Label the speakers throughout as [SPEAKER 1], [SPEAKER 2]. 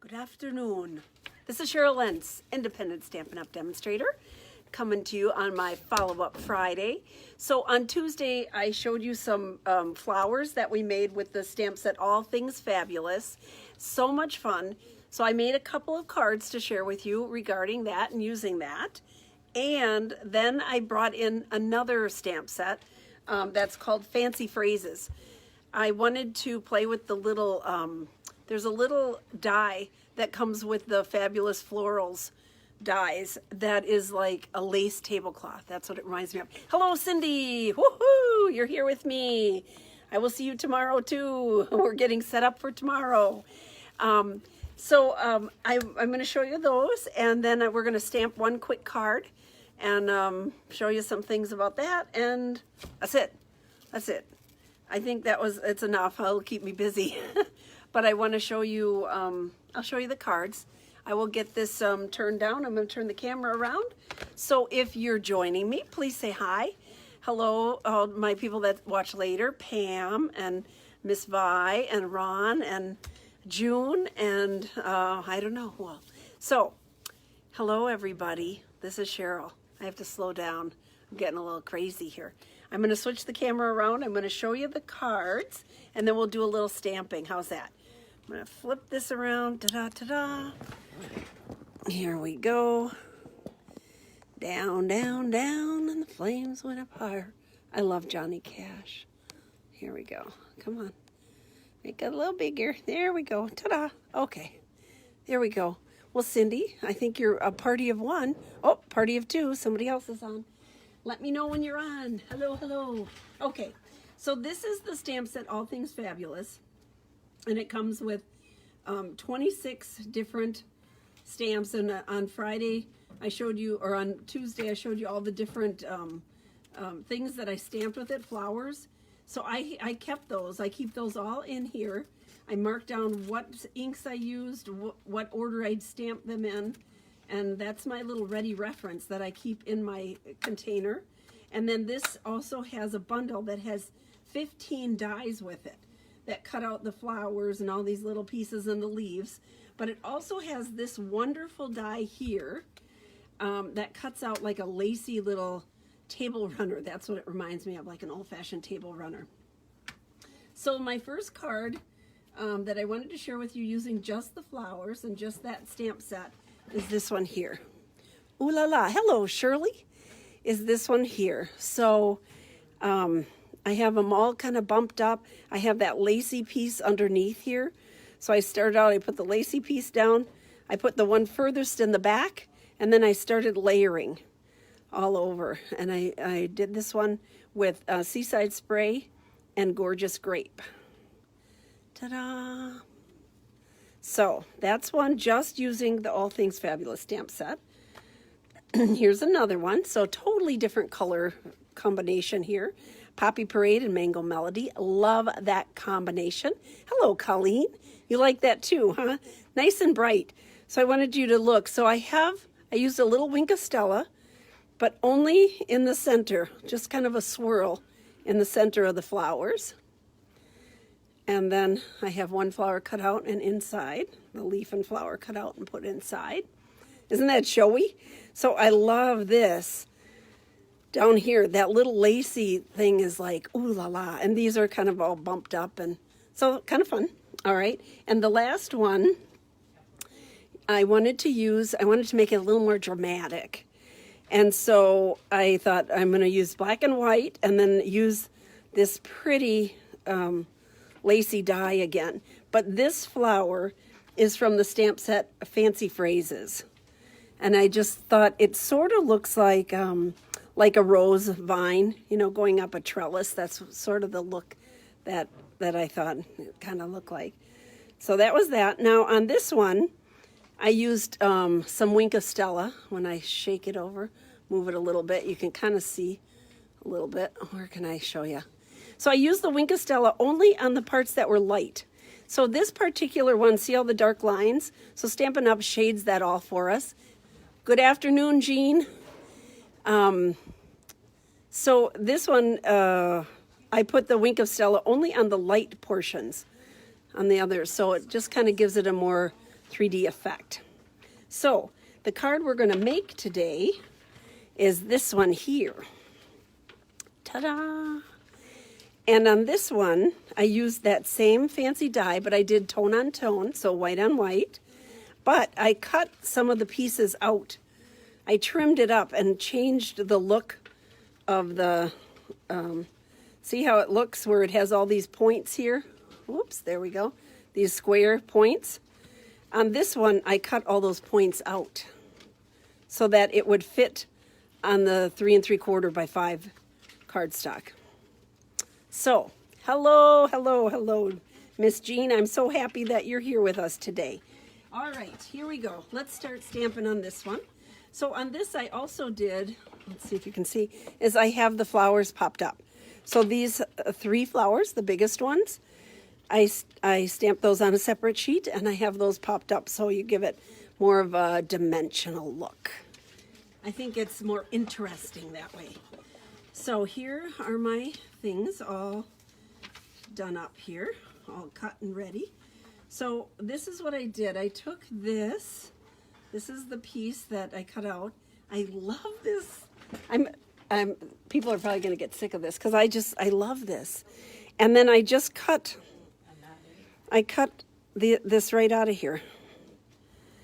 [SPEAKER 1] Good afternoon. This is Cheryl Lentz, independent Stampin' Up! Demonstrator, coming to you on my follow-up Friday. So on Tuesday, I showed you some flowers that we made with the stamp set All Things Fabulous. So much fun. So I made a couple of cards to share with you regarding that and using that. And then I brought in another stamp set that's called Fancy Phrases. I wanted to play with the little, there's a little die that comes with the Fabulous Florals dies that is like a lace tablecloth. That's what it reminds me of. Hello, Cindy. Woohoo! You're here with me. I will see you tomorrow too. We're getting set up for tomorrow. I'm going to show you those, and then we're going to stamp one quick card and show you some things about that, and that's it. That's it. I think it's enough. It'll keep me busy. But I want to show you, I'll show you the cards. I will get this turned down. I'm going to turn the camera around. So if you're joining me, please say hi. Hello, all my people that watch later, Pam and Miss Vi and Ron and June and I don't know who else. So, hello everybody. This is Cheryl. I have to slow down. I'm getting a little crazy here. I'm going to switch the camera around. I'm going to show you the cards, and then we'll do a little stamping. How's that? I'm going to flip this around. Ta-da-ta-da. Here we go. Down, down, down, and the flames went up higher. I love Johnny Cash. Here we go. Come on. Make it a little bigger. There we go. Ta-da. Okay. There we go. Well, Cindy, I think you're a party of one. Oh, party of two. Somebody else is on. Let me know when you're on. Hello, hello. Okay, so this is the stamp set All Things Fabulous, and it comes with 26 different stamps. And on Friday, I showed you, or on Tuesday, I showed you all the different things that I stamped with it, flowers. So I kept those. I keep those all in here. I marked down what inks I used, what order I'd stamp them in. And that's my little ready reference that I keep in my container. And then this also has a bundle that has 15 dies with it that cut out the flowers and all these little pieces and the leaves. But it also has this wonderful die here that cuts out like a lacy little table runner. That's what it reminds me of, like an old-fashioned table runner. So my first card that I wanted to share with you using just the flowers and just that stamp set is this one here. Ooh la la. Hello, Shirley. Is this one here. So I have them all kind of bumped up. I have that lacy piece underneath here. So I started out, I put the lacy piece down. I put the one furthest in the back, and then I started layering all over. And I did this one with Seaside Spray and Gorgeous Grape. Ta-da! So that's one just using the All Things Fabulous stamp set. Here's another one. So totally different color combination here. Poppy Parade and Mango Melody. Love that combination. Hello, Colleen. You like that too, huh? Nice and bright. So I wanted you to look. So I used a little Wink of Stella, but only in the center. Just kind of a swirl in the center of the flowers. And then I have one flower cut out and inside, the leaf and flower cut out and put inside. Isn't that showy? So I love this. Down here, that little lacy thing is like, ooh la la. And these are kind of all bumped up, and so kind of fun. All right. And the last one, I wanted to make it a little more dramatic. And so I thought I'm going to use black and white and then use this pretty lacy die again. But this flower is from the stamp set Fancy Phrases. And I just thought it sort of looks like a rose vine, you know, going up a trellis. That's sort of the look that I thought it kind of looked like. So that was that. Now on this one, I used some Wink of Stella. When I shake it over, move it a little bit, you can kind of see a little bit. Where can I show you? So I used the Wink of Stella only on the parts that were light. So this particular one, see all the dark lines? So Stampin' Up! Shades that all for us. Good afternoon, Jean. So this one, I put the Wink of Stella only on the light portions on the others. So it just kind of gives it a more 3D effect. So the card we're going to make today is this one here. Ta-da! And on this one, I used that same fancy die, but I did tone on tone, so white on white. But I cut some of the pieces out. I trimmed it up and changed the look of the, see how it looks where it has all these points here? Whoops, there we go. These square points. On this one, I cut all those points out so that it would fit on the 3 3/4 by 5 cardstock. So, hello, Miss Jean. I'm so happy that you're here with us today. All right, here we go. Let's start stamping on this one. So on this, I also did, let's see if you can see, is I have the flowers popped up. So these 3 flowers, the biggest ones, I stamped those on a separate sheet, and I have those popped up so you give it more of a dimensional look. I think it's more interesting that way. So here are my things all done up here, all cut and ready. So this is what I did. I took this. This is the piece that I cut out. I love this. People are probably going to get sick of this because I love this. And then I just cut this right out of here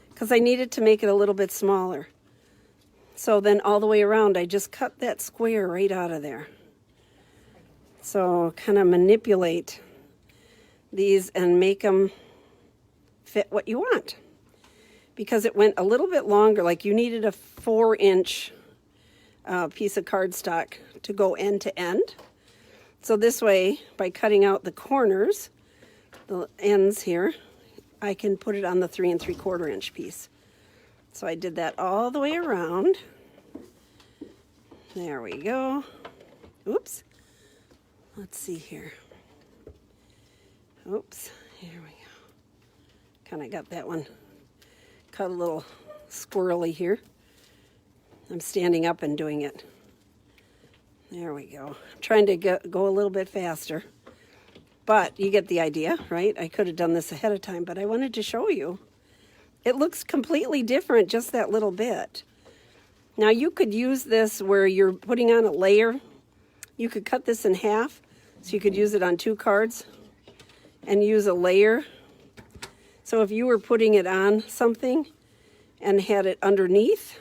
[SPEAKER 1] because I needed to make it a little bit smaller. So then all the way around, I just cut that square right out of there. So kind of manipulate these and make them fit what you want. Because it went a little bit longer, like you needed a 4-inch piece of cardstock to go end to end. So this way, by cutting out the corners, the ends here, I can put it on the 3 3/4 inch piece. So I did that all the way around. There we go. Oops. Let's see here. Oops. Here we go. Kind of got that one cut a little squirrely here. I'm standing up and doing it. There we go. I'm trying to go a little bit faster. But you get the idea, right? I could have done this ahead of time, but I wanted to show you. It looks completely different, just that little bit. Now you could use this where you're putting on a layer. You could cut this in half, so you could use it on 2 cards and use a layer. So if you were putting it on something and had it underneath,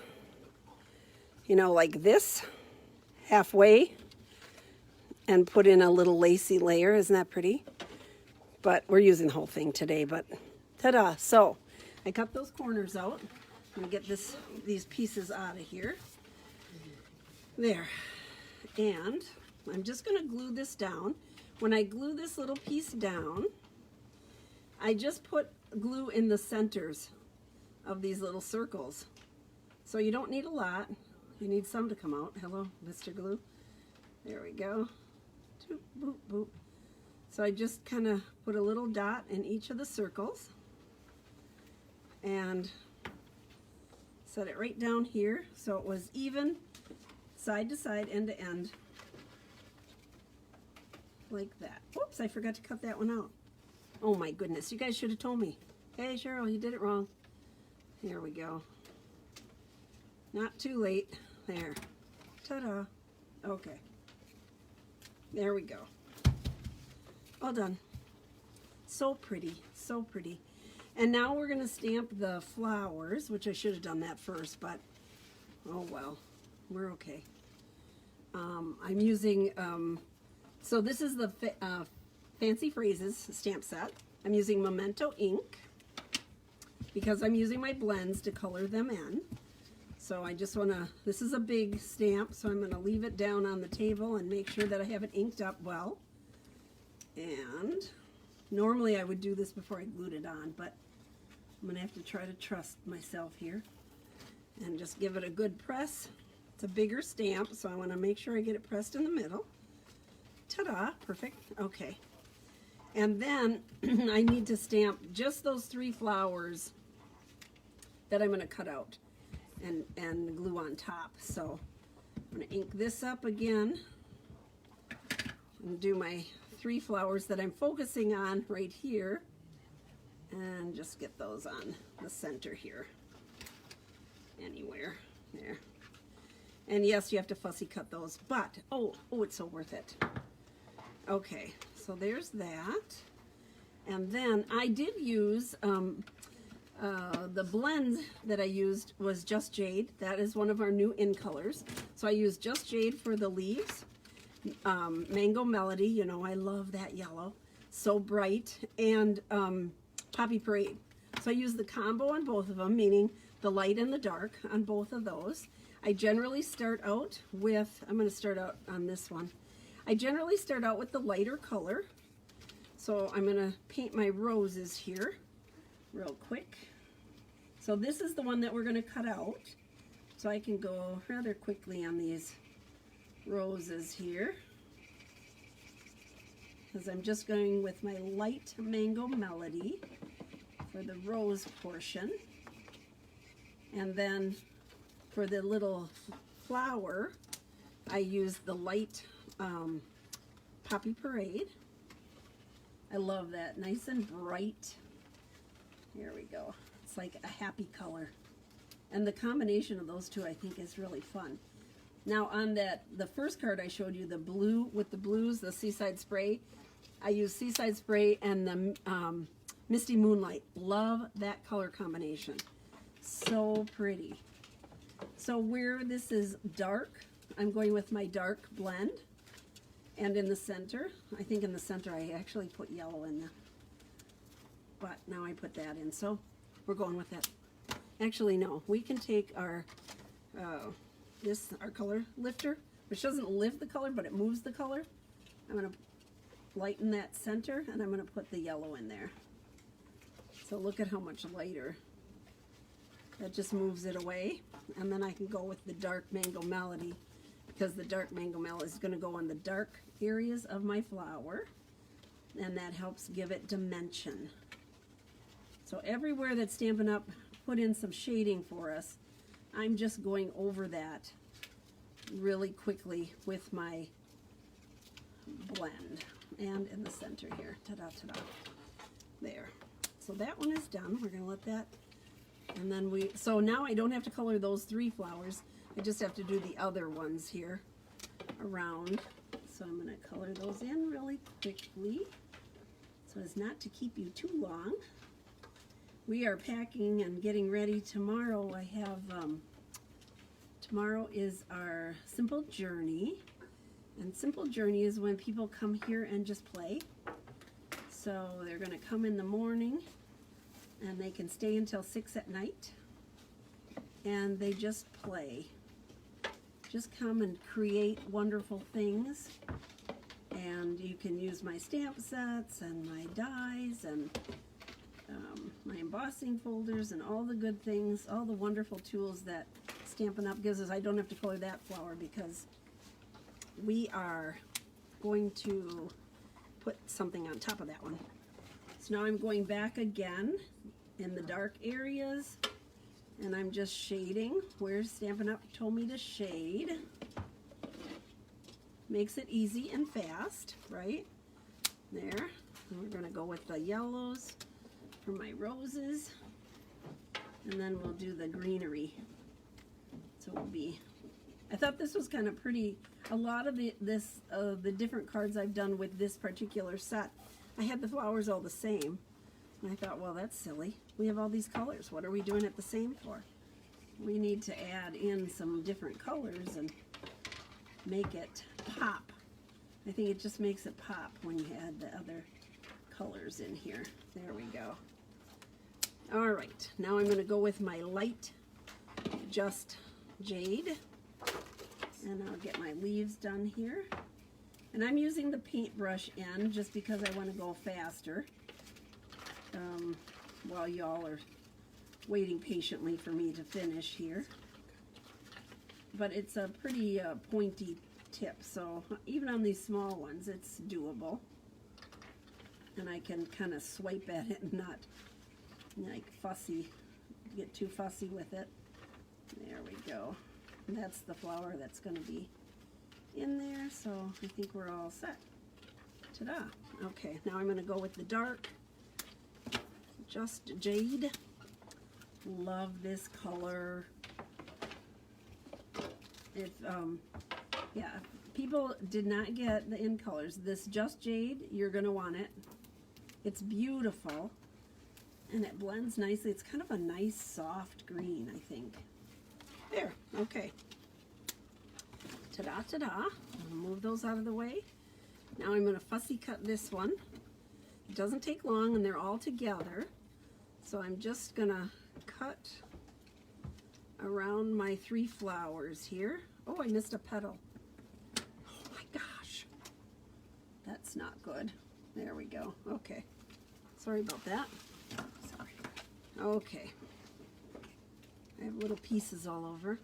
[SPEAKER 1] you know, like this, halfway, and put in a little lacy layer, isn't that pretty? But we're using the whole thing today, but ta-da. So I cut those corners out. I'm gonna get these pieces out of here. There. And I'm just gonna glue this down. When I glue this little piece down, I just put glue in the centers of these little circles. So you don't need a lot. You need some to come out. Hello, Mr. Glue. There we go. Boop, boop, boop. So I just kind of put a little dot in each of the circles and set it right down here so it was even side to side, end to end, like that. Whoops, I forgot to cut that one out. Oh my goodness, you guys should have told me. Hey Cheryl, you did it wrong. Here we go. Not too late. There. Ta-da. Okay. There we go. All done. So pretty, so pretty. And now we're going to stamp the flowers, which I should have done that first, but oh well, we're okay. I'm using, so this is the Fancy Phrases stamp set. I'm using Memento ink because I'm using my blends to color them in. So I just want to, this is a big stamp, so I'm going to leave it down on the table and make sure that I have it inked up well. And normally I would do this before I glued it on, but I'm going to have to try to trust myself here and just give it a good press. It's a bigger stamp, so I want to make sure I get it pressed in the middle. Ta-da, perfect. Okay. And then I need to stamp just those 3 flowers that I'm going to cut out and glue on top. So I'm going to ink this up again and do my 3 flowers that I'm focusing on right here. And just get those on the center here. Anywhere. There. And yes, you have to fussy cut those, but, oh, it's so worth it. Okay, so there's that. And then I did use, the blend that I used was Just Jade. That is one of our new in colors. So I used Just Jade for the leaves. Mango Melody, you know, I love that yellow. So bright. And Poppy Parade. So I use the combo on both of them, meaning the light and the dark on both of those. I generally start out with, I'm going to start out on this one. I generally start out with the lighter color. So I'm going to paint my roses here real quick. So this is the one that we're going to cut out. So I can go rather quickly on these roses here, because I'm just going with my light Mango Melody for the rose portion. And then for the little flower, I use the light Poppy Parade. I love that, nice and bright. Here we go. It's like a happy color. And the combination of those two I think is really fun. Now on the first card I showed you, the blue with the blues, the Seaside Spray, I use Seaside Spray and the Misty Moonlight. Love that color combination. So pretty. So where this is dark, I'm going with my dark blend. And in the center, I think in the center I actually put yellow in there. But now I put that in, so we're going with that. Actually, no, we can take our our color lifter, which doesn't lift the color, but it moves the color. I'm going to lighten that center, and I'm going to put the yellow in there. So look at how much lighter. That just moves it away. And then I can go with the dark Mango Melody, because the dark Mango Melody is going to go in the dark areas of my flower, and that helps give it dimension. So everywhere that Stampin' Up! Put in some shading for us, I'm just going over that really quickly with my blend. And in the center here, ta-da, ta-da, there. So that one is done. We're going to let that, and then so now I don't have to color those 3 flowers. I just have to do the other ones here around. So I'm going to color those in really quickly so as not to keep you too long. We are packing and getting ready. Tomorrow I have, tomorrow is our Simple Journey. And Simple Journey is when people come here and just play. So they're going to come in the morning and they can stay until 6 at night. And they just play. Just come and create wonderful things. And you can use my stamp sets and my dies and my embossing folders and all the good things, all the wonderful tools that Stampin' Up! Gives us. I don't have to color that flower because we are going to put something on top of that one. So now I'm going back again in the dark areas, and I'm just shading where Stampin' Up! Told me to shade. Makes it easy and fast, right? There. And we're going to go with the yellows for my roses, and then we'll do the greenery. So it'll be, I thought this was kind of pretty. A lot of the different cards I've done with this particular set, I had the flowers all the same, and I thought, well, that's silly. We have all these colors. What are we doing it the same for? We need to add in some different colors and make it pop. I think it just makes it pop when you add the other colors in here. There we go. All right, now I'm going to go with my light Just Jade, and I'll get my leaves done here. And I'm using the paintbrush end just because I want to go faster while y'all are waiting patiently for me to finish here. But it's a pretty pointy tip, so even on these small ones it's doable. And I can kind of swipe at it and not like get too fussy with it. There we go. And that's the flower that's going to be in there, so I think we're all set. Ta-da! Okay, now I'm going to go with the dark Just Jade. Love this color. If yeah, if people did not get the in colors, this Just Jade, you're gonna want it. It's beautiful and it blends nicely. It's kind of a nice soft green, I think. There, okay. Ta-da, ta-da. I'm gonna move those out of the way. Now I'm gonna fussy cut this one. It doesn't take long and they're all together. So I'm just gonna cut around my 3 flowers here. Oh, I missed a petal. Oh my gosh. That's not good. There we go. Okay. Sorry about that. Sorry. Okay. I have little pieces all over.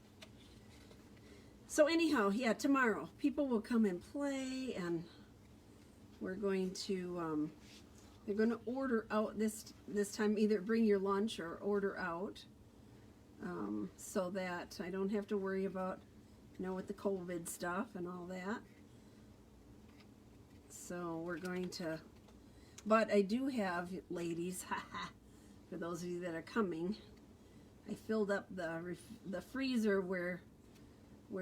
[SPEAKER 1] So anyhow, yeah, tomorrow people will come and play, and we're going to they're going to order out this time. Either bring your lunch or order out, so that I don't have to worry about, you know, with the COVID stuff and all that. So we're going to, but I do have, ladies, for those of you that are coming, I filled up the freezer where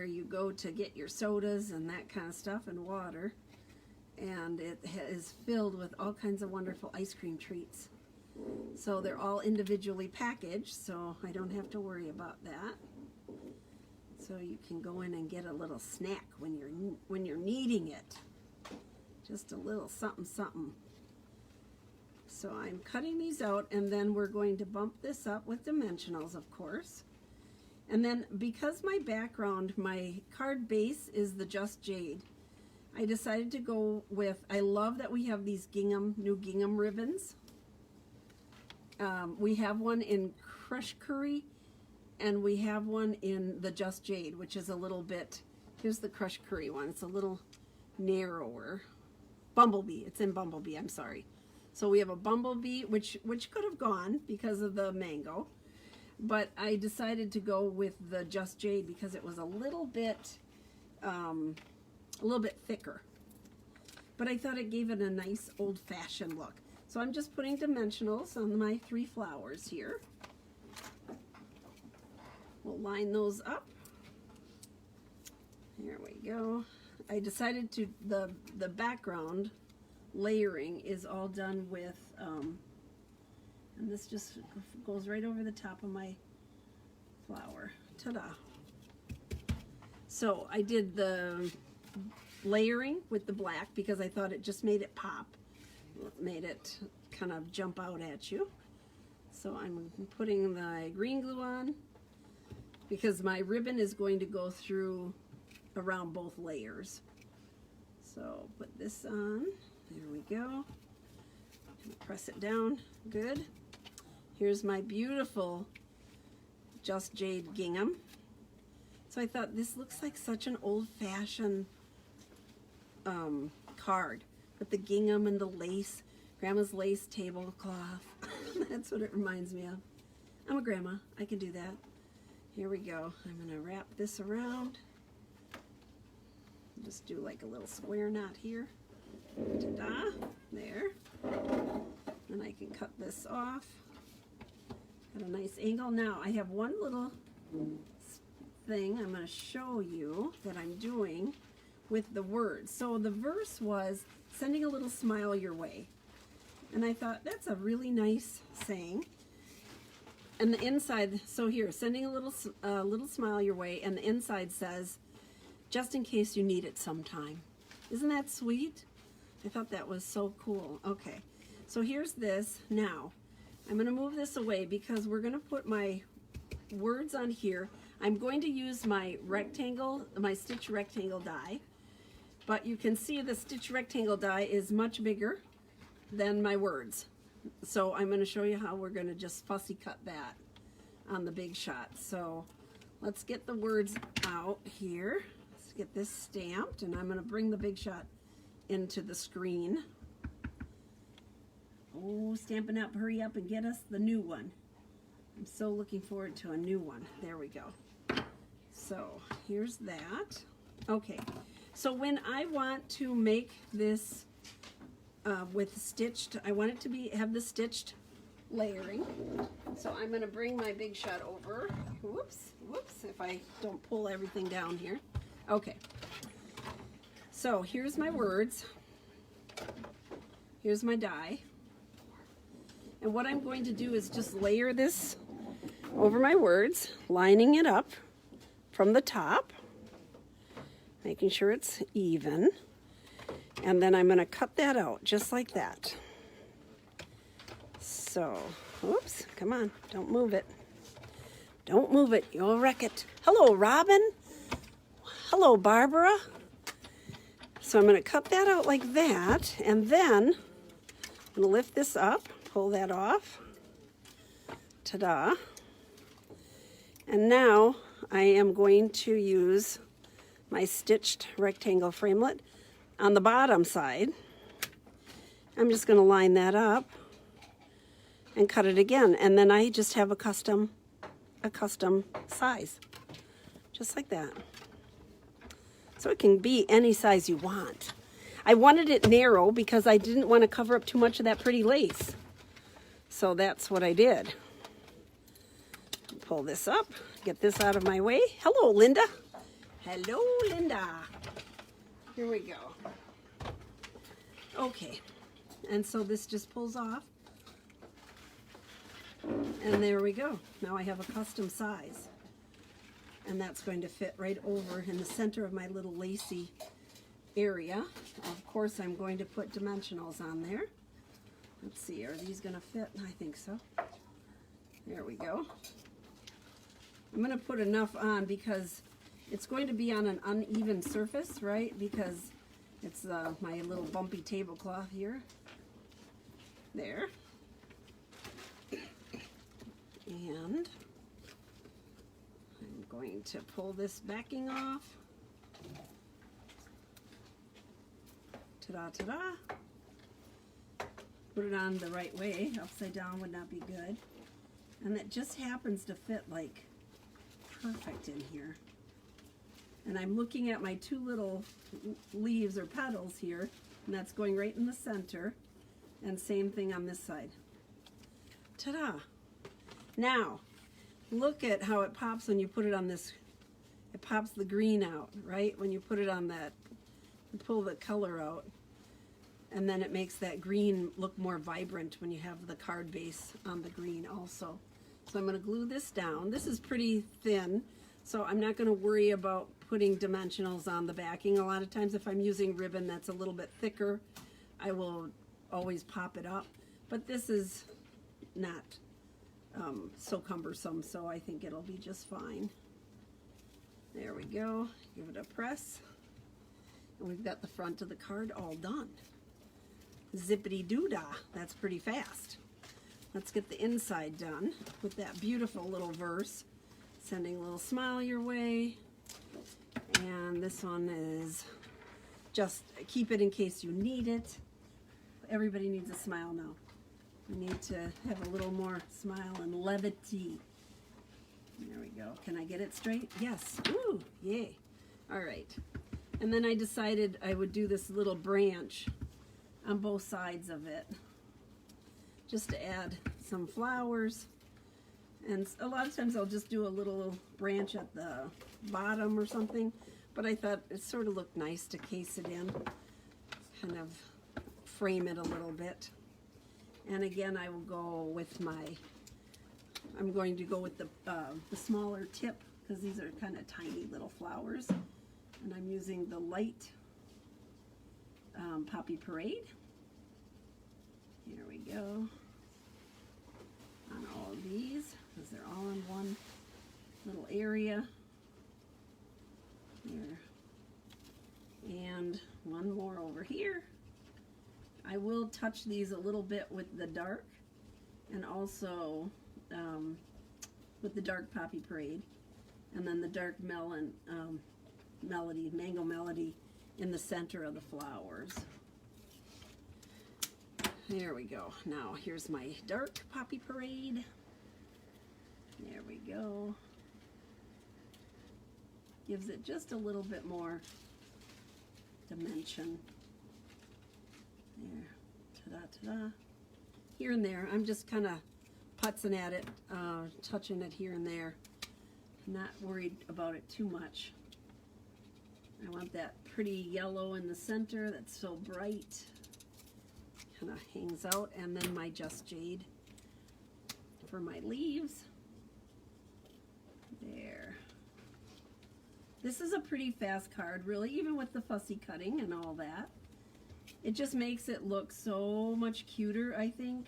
[SPEAKER 1] you go to get your sodas and that kind of stuff and water, and it is filled with all kinds of wonderful ice cream treats. So they're all individually packaged, so I don't have to worry about that. So you can go in and get a little snack when you're needing it. Just a little something something. So I'm cutting these out, and then we're going to bump this up with dimensionals, of course. And then because my background, my card base is the Just Jade, I decided to go with, I love that we have these new gingham ribbons. We have one in Crush Curry, and we have one in the Just Jade, which is a little bit, here's the Crush Curry one, it's a little narrower. Bumblebee, it's in Bumblebee, I'm sorry. So we have a Bumblebee, which could have gone because of the mango, but I decided to go with the Just Jade because it was a little bit thicker. But I thought it gave it a nice old-fashioned look. So I'm just putting dimensionals on my 3 flowers here. We'll line those up. Here we go. I decided to, the background layering is all done with, and this just goes right over the top of my flower. Ta-da. So I did the layering with the black because I thought it just made it pop. It made it kind of jump out at you. So I'm putting the green glue on because my ribbon is going to go through around both layers. So put this on. There we go. Press it down. Good. Here's my beautiful Just Jade gingham. So I thought this looks like such an old-fashioned card with the gingham and the lace, Grandma's lace tablecloth. That's what it reminds me of. I'm a grandma. I can do that. Here we go. I'm going to wrap this around. Just do like a little square knot here. Ta-da! There. And I can cut this off at a nice angle. Now I have one little thing I'm going to show you that I'm doing with the words. So the verse was sending a little smile your way. And I thought that's a really nice saying. And the inside, so here, sending a little smile your way, and the inside says, just in case you need it sometime. Isn't that sweet? I thought that was so cool. Okay, so here's this. Now, I'm going to move this away because we're going to put my words on here. I'm going to use my rectangle, my stitch rectangle die, but you can see the stitch rectangle die is much bigger than my words. So I'm going to show you how we're going to just fussy cut that on the big shot. So let's get the words out here. Let's get this stamped, and I'm going to bring the big shot into the screen. Oh, Stampin' Up, hurry up and get us the new one. I'm so looking forward to a new one. There we go. So here's that. Okay, so when I want to make this with stitched, I want it to have the stitched layering. So I'm going to bring my Big Shot over. Whoops, if I don't pull everything down here. Okay. So here's my words. Here's my die. And what I'm going to do is just layer this over my words, lining it up from the top, making sure it's even. And then I'm going to cut that out just like that. So, oops, come on, don't move it. Don't move it, you'll wreck it. Hello, Robin. Hello, Barbara. So I'm going to cut that out like that, and then I'm going to lift this up, pull that off. Ta-da. And now I am going to use my stitched rectangle framelit on the bottom side. I'm just going to line that up and cut it again, and then I just have a custom size, just like that. So it can be any size you want. I wanted it narrow because I didn't want to cover up too much of that pretty lace. So that's what I did. Pull this up, get this out of my way. Hello, Linda. Hello, Linda. Here we go. Okay, and so this just pulls off. And there we go. Now I have a custom size. And that's going to fit right over in the center of my little lacy area. Of course, I'm going to put dimensionals on there. Let's see, are these going to fit? I think so. There we go. I'm going to put enough on because it's going to be on an uneven surface, right? Because it's my little bumpy tablecloth here. There. And I'm going to pull this backing off. Ta-da, ta-da. Put it on the right way. Upside down would not be good. And it just happens to fit like perfect in here. And I'm looking at my two little leaves or petals here, and that's going right in the center. And same thing on this side. Ta-da. Now, look at how it pops when you put it on this. It pops the green out, right? When you put it on that, you pull the color out. And then it makes that green look more vibrant when you have the card base on the green also. So I'm going to glue this down. This is pretty thin, so I'm not going to worry about putting dimensionals on the backing. A lot of times if I'm using ribbon that's a little bit thicker, I will always pop it up. But this is not so cumbersome, so I think it'll be just fine. There we go. Give it a press. And we've got the front of the card all done. Zippity-doo-dah. That's pretty fast. Let's get the inside done with that beautiful little verse. Sending a little smile your way. And this one is just keep it in case you need it. Everybody needs a smile now. We need to have a little more smile and levity. There we go. Can I get it straight? Yes. Ooh, yay. All right. And then I decided I would do this little branch on both sides of it, just to add some flowers. And a lot of times I'll just do a little branch at the bottom or something, but I thought it sort of looked nice to case it in, kind of frame it a little bit. And again, I will go with I'm going to go with the smaller tip, because these are kind of tiny little flowers. And I'm using the light Poppy Parade. Here we go. On all of these, because they're all in one little area. Here. And one more over here. I will touch these a little bit with the dark, and also with the dark Poppy Parade, and then the dark mango melody in the center of the flowers. There we go. Now here's my dark Poppy Parade. There we go. Gives it just a little bit more dimension. There, ta-da, ta-da. Here and there, I'm just kind of putzing at it, touching it here and there. I'm not worried about it too much. I want that pretty yellow in the center that's so bright. Kind of hangs out. And then my Just Jade for my leaves. There. This is a pretty fast card, really, even with the fussy cutting and all that. It just makes it look so much cuter, I think,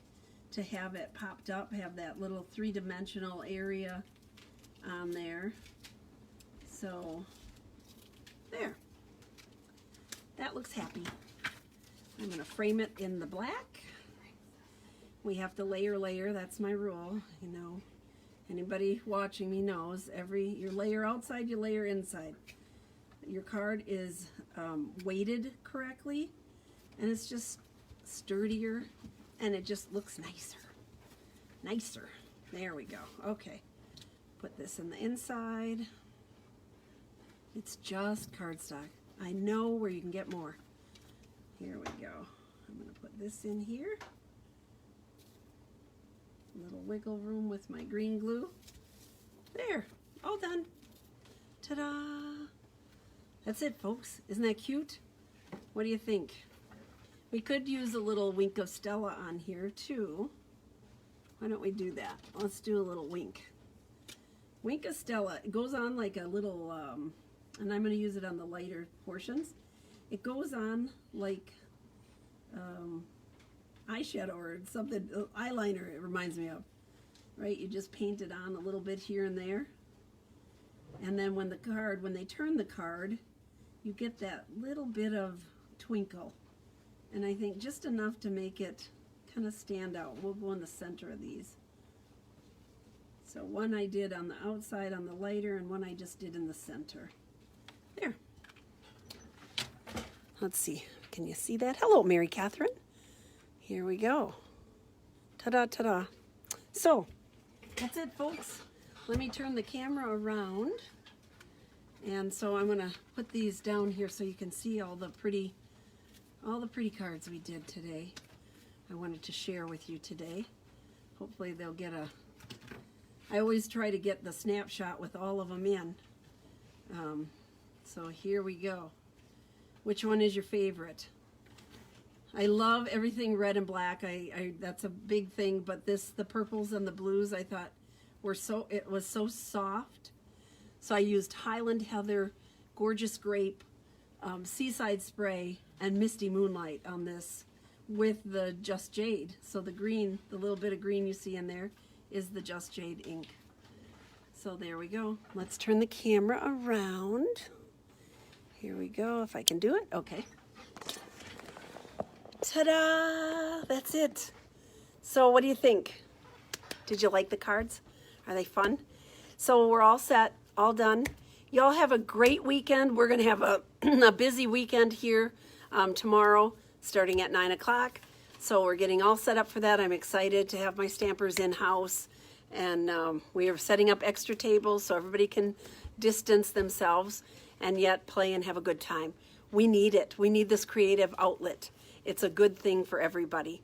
[SPEAKER 1] to have it popped up, have that little three-dimensional area on there. So, there. That looks happy. I'm going to frame it in the black. We have to layer, that's my rule, you know. Anybody watching me knows, you layer outside, you layer inside. Your card is weighted correctly, and it's just sturdier, and it just looks nicer. There we go. Okay, put this in the inside. It's just cardstock. I know where you can get more. Here we go. I'm going to put this in here. Little wiggle room with my green glue. There, all done. Ta-da! That's it, folks. Isn't that cute? What do you think? We could use a little wink of Stella on here too. Why don't we do that? Let's do a little wink. Wink of Stella. It goes on like a little, and I'm going to use it on the lighter portions. It goes on like eyeshadow or something, eyeliner it reminds me of, right? You just paint it on a little bit here and there, and then when they turn the card, you get that little bit of twinkle, and I think just enough to make it kind of stand out. We'll go in the center of these. So one I did on the outside on the lighter, and one I just did in the center. There. Let's see, can you see that? Hello, Mary Catherine. Here we go. Ta-da, ta-da. So, that's it, folks. Let me turn the camera around. And so I'm gonna put these down here so you can see all the pretty cards we did today. I wanted to share with you today. Hopefully they'll get I always try to get the snapshot with all of them in. So here we go. Which one is your favorite? I love everything red and black. That's a big thing, but the purples and the blues I thought it was so soft. So I used Highland Heather, Gorgeous Grape, Seaside Spray, and Misty Moonlight on this with the Just Jade. So the green, the little bit of green you see in there is the Just Jade ink. So there we go. Let's turn the camera around. Here we go, if I can do it. Okay. Ta-da! That's it. So what do you think? Did you like the cards? Are they fun? So we're all set, all done. Y'all have a great weekend. We're going to have a busy weekend here tomorrow starting at 9 o'clock. So we're getting all set up for that. I'm excited to have my stampers in-house. And we are setting up extra tables so everybody can distance themselves and yet play and have a good time. We need it. We need this creative outlet. It's a good thing for everybody.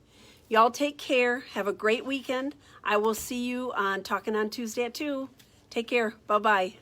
[SPEAKER 1] Y'all take care. Have a great weekend. I will see you on Talking on Tuesday at 2. Take care. Bye-bye.